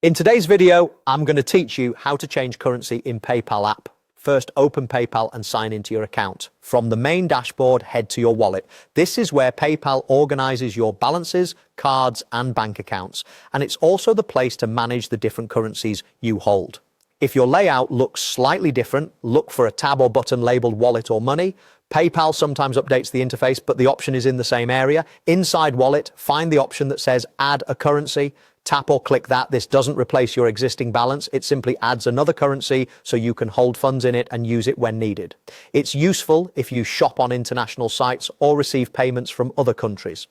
In today's video, I'm going to teach you how to change currency in PayPal app. First, open PayPal and sign into your account. From the main dashboard, head to your wallet. This is where PayPal organizes your balances, cards, and bank accounts. And it's also the place to manage the different currencies you hold. If your layout looks slightly different, look for a tab or button labeled Wallet or Money. PayPal sometimes updates the interface, but the option is in the same area. Inside Wallet, find the option that says Add a Currency. Tap or click that. This doesn't replace your existing balance. It simply adds another currency so you can hold funds in it and use it when needed. It's useful if you shop on international sites or receive payments from other countries.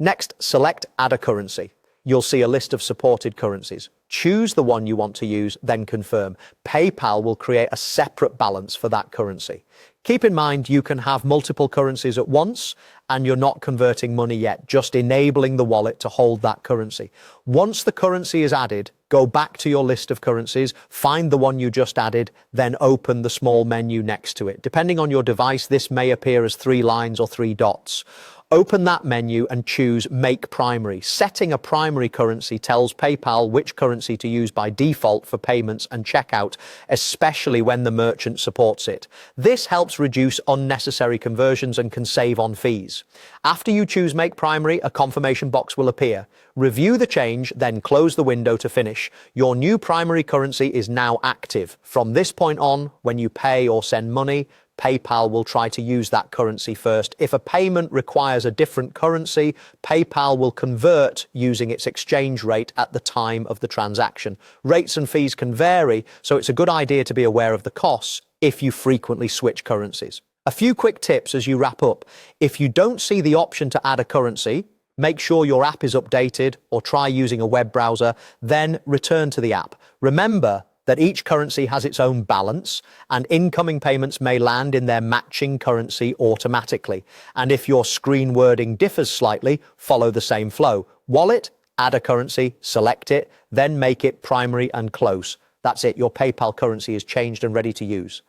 Next, select Add a Currency. You'll see a list of supported currencies. Choose the one you want to use, then confirm. PayPal will create a separate balance for that currency. Keep in mind you can have multiple currencies at once and you're not converting money yet, just enabling the wallet to hold that currency. Once the currency is added, go back to your list of currencies, find the one you just added, then open the small menu next to it. Depending on your device, this may appear as 3 lines or 3 dots. Open that menu and choose Make Primary. Setting a primary currency tells PayPal which currency to use by default for payments and checkout, especially when the merchant supports it. This helps reduce unnecessary conversions and can save on fees. After you choose Make Primary, a confirmation box will appear. Review the change, then close the window to finish. Your new primary currency is now active. From this point on, when you pay or send money, PayPal will try to use that currency first. If a payment requires a different currency, PayPal will convert using its exchange rate at the time of the transaction. Rates and fees can vary, so it's a good idea to be aware of the costs if you frequently switch currencies. A few quick tips as you wrap up. If you don't see the option to add a currency, make sure your app is updated or try using a web browser, then return to the app. Remember that each currency has its own balance and incoming payments may land in their matching currency automatically. And if your screen wording differs slightly, follow the same flow. Wallet, add a currency, select it, then make it primary and close. That's it, your PayPal currency is changed and ready to use.